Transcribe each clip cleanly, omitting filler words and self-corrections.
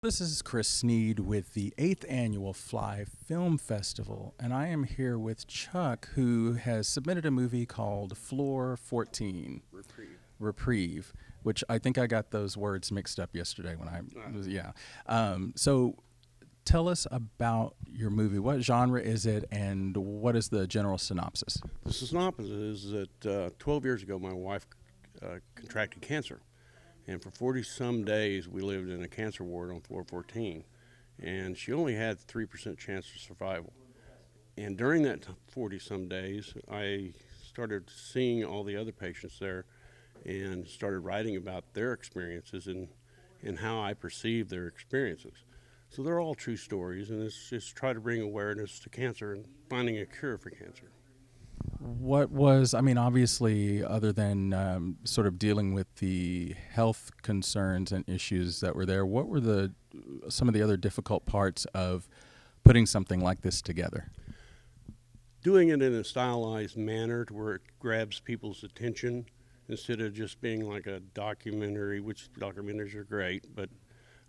This is Chris Sneed with the 8th Annual Fly Film Festival, and I am here with Chuck, who has submitted a movie called Floor 14. Reprieve, which I think I got those words mixed up yesterday when I was, yeah. So tell us about your movie. What genre is it, and what is the general synopsis? The synopsis is that 12 years ago, my wife contracted cancer. And for 40-some days, we lived in a cancer ward on floor 14. And she only had 3% chance of survival. And during that 40-some days, I started seeing all the other patients there and started writing about their experiences and how I perceive their experiences. So they're all true stories, and it's just try to bring awareness to cancer and finding a cure for cancer. What was, I mean, obviously, other than sort of dealing with the health concerns and issues that were there, what were some of the other difficult parts of putting something like this together? Doing it in a stylized manner to where it grabs people's attention instead of just being like a documentary, which documentaries are great, but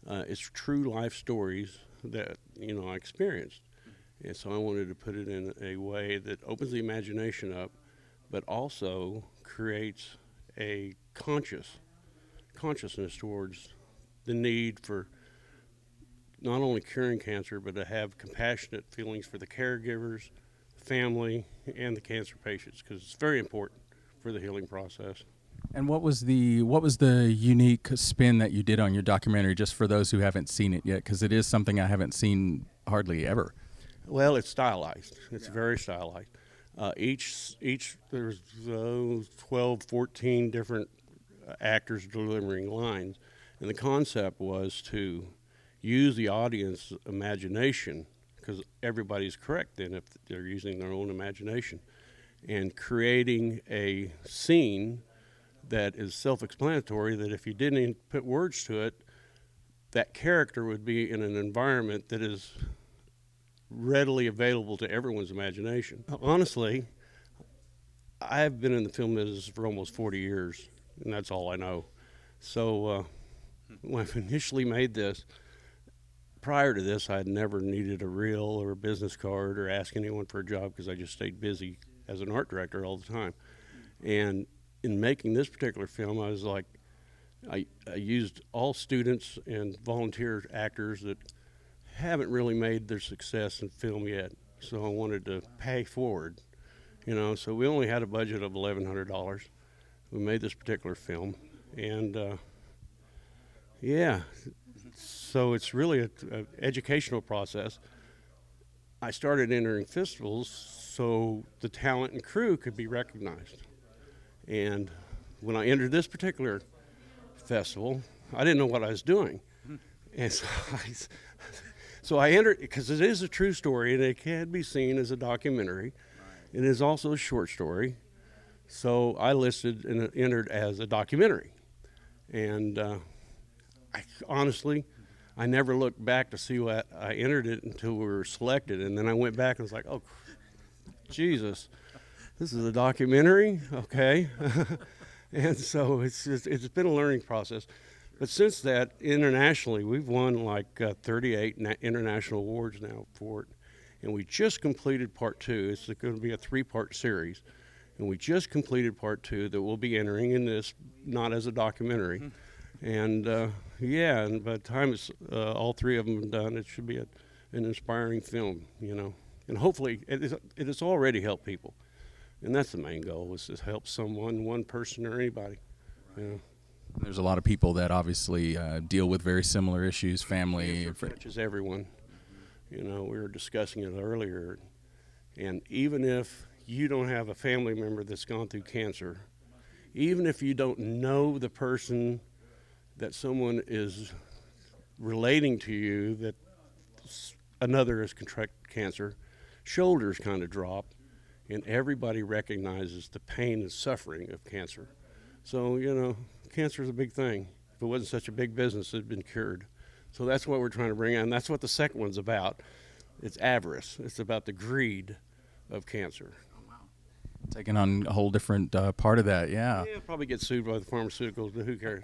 it's true life stories that, I experienced. And so I wanted to put it in a way that opens the imagination up, but also creates a consciousness towards the need for not only curing cancer, but to have compassionate feelings for the caregivers, family, and the cancer patients, because it's very important for the healing process. And what was the unique spin that you did on your documentary, just for those who haven't seen it yet? Because it is something I haven't seen hardly ever. Well, it's stylized. It's very stylized. There's 12, 14 different actors delivering lines. And the concept was to use the audience imagination, because everybody's correct then if they're using their own imagination, and creating a scene that is self-explanatory, that if you didn't put words to it, that character would be in an environment that is readily available to everyone's imagination. Honestly, I've been in the film business for almost 40 years, and that's all I know. So when I initially made this, prior to this, I had never needed a reel or a business card or ask anyone for a job, because I just stayed busy as an art director all the time. And in making this particular film, I was like, I used all students and volunteer actors that haven't really made their success in film yet, so I wanted to pay forward, so we only had a budget of $1,100. We made this particular film, and so it's really an educational process. I started entering festivals so the talent and crew could be recognized, and when I entered this particular festival, I didn't know what I was doing, and so I entered, because it is a true story and it can be seen as a documentary. It is also a short story. So I listed and entered as a documentary. And honestly, I never looked back to see what I entered it until we were selected. And then I went back and was like, oh, Jesus, this is a documentary? Okay. And so it's been a learning process. But since that, internationally, we've won like 38 international awards now for it. And we just completed part 2. It's going to be a 3-part series. And we just completed part 2 that we'll be entering in this, not as a documentary. And and by the time it's all 3 of them done, it should be an inspiring film, And hopefully, it has already helped people. And that's the main goal, is to help someone, one person or anybody, There's a lot of people that obviously deal with very similar issues, family. It touches everyone. We were discussing it earlier. And even if you don't have a family member that's gone through cancer, even if you don't know the person that someone is relating to you, that another has contracted cancer, shoulders kind of drop, and everybody recognizes the pain and suffering of cancer. So, cancer is a big thing. If it wasn't such a big business, it had been cured. So that's what we're trying to bring on. That's what the second one's about. It's avarice. It's about the greed of cancer. Oh, wow. Taking on a whole different part of that, yeah. Yeah, probably get sued by the pharmaceuticals, but who cares?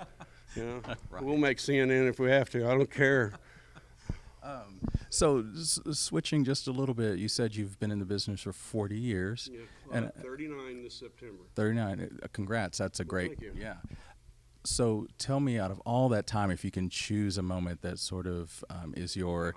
Right. We'll make CNN if we have to. I don't care. So, switching just a little bit, you said you've been in the business for 40 years. Yeah, and 39 this September. 39. Congrats. That's a great. thank you. Yeah. So, tell me, out of all that time, if you can choose a moment that sort of is your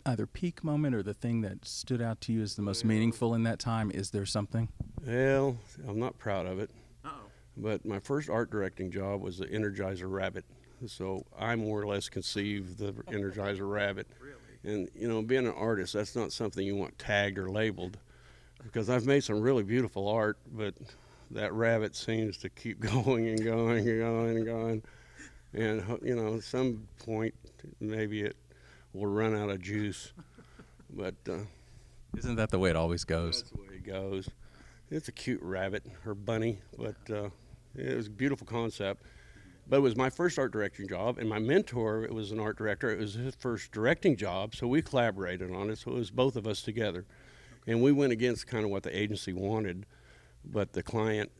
either peak moment or the thing that stood out to you as the most meaningful in that time, is there something? Well, I'm not proud of it, Uh-oh. but my first art directing job was the Energizer Rabbit. So I more or less conceived the Energizer Rabbit. Really? And, you know, being an artist, that's not something you want tagged or labeled, because I've made some really beautiful art, but that rabbit seems to keep going and going and going and going. And, you know, at some point, maybe it will run out of juice. But Isn't that the way it always goes? that's the way it goes. It's a cute rabbit or bunny, but it was a beautiful concept. But it was my first art directing job, and my mentor, it was an art director. It was his first directing job, so we collaborated on it. So it was both of us together, and we went against kind of what the agency wanted, but the client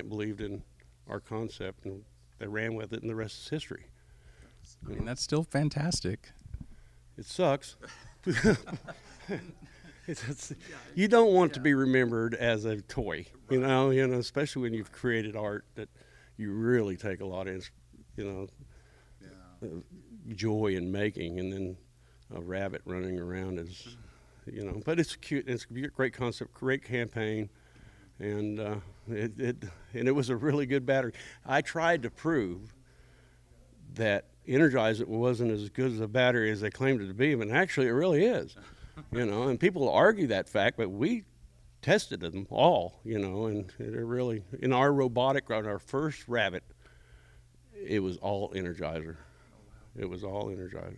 believed in our concept, and they ran with it, and the rest is history. I mean, that's still fantastic. It sucks. You don't want to be remembered as a toy, you know, especially when you've created art that you really take a lot of, joy in making, and then a rabbit running around is, but it's cute. It's a great concept, great campaign, and it was a really good battery. I tried to prove that Energize wasn't as good as a battery as they claimed it to be, but actually it really is, and people argue that fact, but we tested them all, and they're really, in our robotic, on our first rabbit, it was all Energizer. It was all Energizer.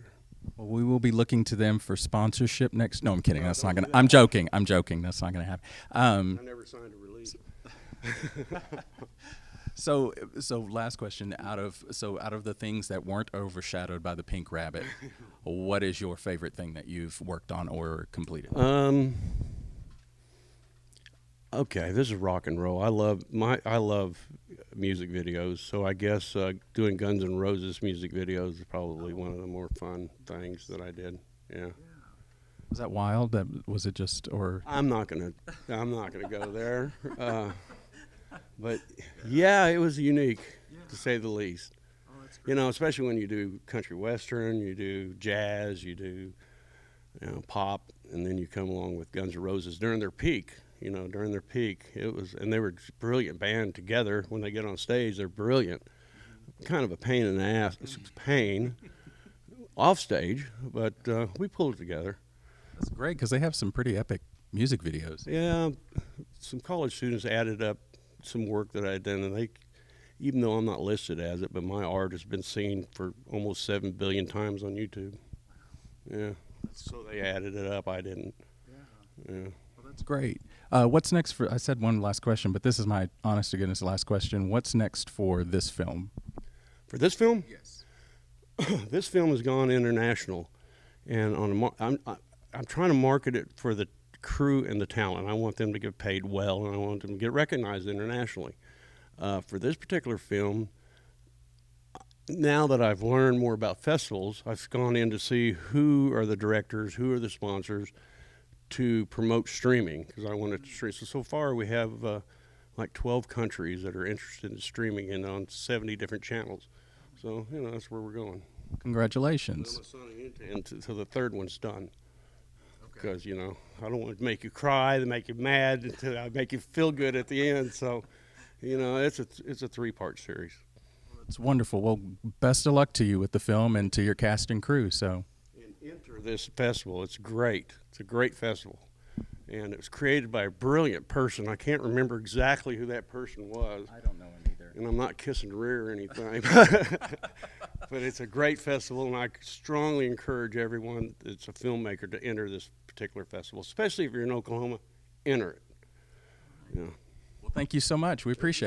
Well, we will be looking to them for sponsorship next. No, I'm kidding. That's not gonna. I'm joking. That's not gonna happen. I never signed a release. So last question. Out of the things that weren't overshadowed by the pink rabbit, what is your favorite thing that you've worked on or completed? Okay, this is rock and roll. I love music videos, so I guess doing Guns N' Roses music videos is probably one of the more fun things that I did. Yeah. Was that wild? Was it just, or? I'm not gonna go there. But yeah, it was unique, to say the least. Oh, that's great. Especially when you do country western, you do jazz, you do pop, and then you come along with Guns N' Roses during their peak. It was, and they were a brilliant band together. When they get on stage, they're brilliant. Kind of a pain in the ass. It's a pain off stage, but we pulled it together. That's great, because they have some pretty epic music videos. Yeah, some college students added up some work that I had done, and they, even though I'm not listed as it, but my art has been seen for almost 7 billion times on YouTube. Yeah, so they added it up. I didn't. Yeah. Well, that's great. What's next for? I said one last question, but this is my honest to goodness last question. What's next for this film? For this film? Yes. This film has gone international, and I'm trying to market it for the crew and the talent. I want them to get paid well, and I want them to get recognized internationally. For this particular film, now that I've learned more about festivals, I've gone in to see who are the directors, who are the sponsors to promote streaming, because I want to stream. So far we have like 12 countries that are interested in streaming and on 70 different channels. So, that's where we're going. Congratulations. I'm signing until the third one's done. Because, I don't want to make you cry, to make you mad, until I make you feel good at the end. So, it's a 3-part series. It's wonderful. Well, best of luck to you with the film and to your cast and crew. So, and enter this festival. It's great. It's a great festival. And it was created by a brilliant person. I can't remember exactly who that person was. I don't know him either. And I'm not kissing the rear or anything. But it's a great festival, and I strongly encourage everyone that's a filmmaker to enter this particular festival, especially if you're in Oklahoma. Enter it. Yeah. Well, thank you so much. We appreciate it.